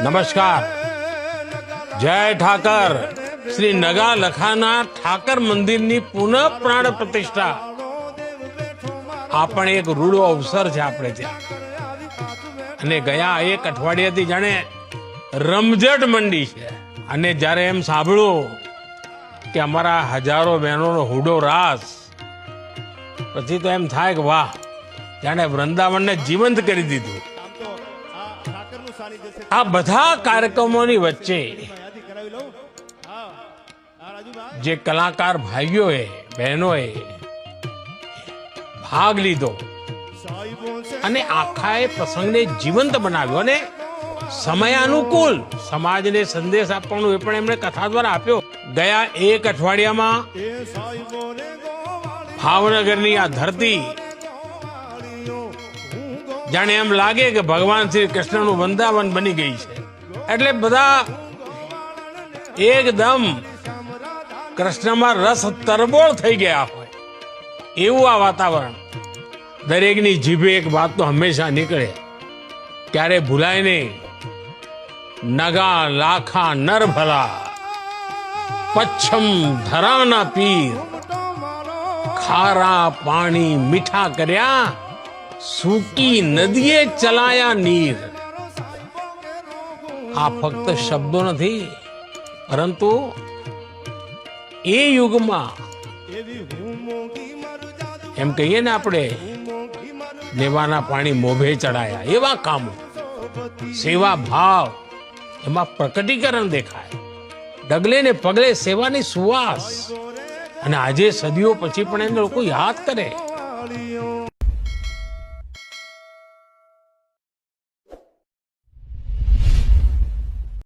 નમસ્કાર, જય ઠાકર. શ્રી નગા લખાના ઠાકર મંદિરની પુનઃ પ્રાણ પ્રતિષ્ઠા આ પણ એક રૂડો અવસર છે આપણે ત્યાં. અને ગયા એક અઠવાડિયાથી જાણે રમઝટ મંડી છે. અને જ્યારે એમ સાંભળ્યું કે અમારા હજારો બહેનોનો હુડો રાસ, પછી તો એમ થાય કે વાહ, જાણે વૃંદાવનને જીવંત કરી દીધું. આ બધા કાર્યક્રમોની વચ્ચે જે કલાકાર ભાઈઓએ બહેનોએ ભાગ લીધો અને આખા એ પ્રસંગને જીવંત બનાવ્યો અને સમયાનુકૂળ સમાજને સંદેશ આપવાનું એ પણ એમણે કથા દ્વારા આપ્યો. ગયા એક અઠવાડિયામાં ભાવનગરની આ ધરતી જાણે એમ લાગે કે ભગવાન શ્રી કૃષ્ણનું વૃંદાવન બની ગઈ છે. એટલે બધા એકદમ કૃષ્ણમાં રસ તરબોળ થઈ ગયા હોય એવું આ વાતાવરણ. દરેકની જીભે એક વાત તો હંમેશા નીકળે, ક્યારે ભૂલાય નહીં. નગા લાખા નર ભલા, પચ્છમ ધરાના પીર, ખારા પાણી મીઠા કર્યા, સૂકી નદીએ ચલાયા નીર. આ ફક્ત શબ્દો નથી, પરંતુ એ યુગમાં એમ કહીએ ને આપણે, લેવાના પાણી મોભે ચડાયા, એવા કામો, સેવા ભાવ એમાં પ્રકટીકરણ દેખાય. ડગલે ને પગલે સેવાની સુવાસ. અને આજે સદીઓ પછી પણ એને લોકો યાદ કરે.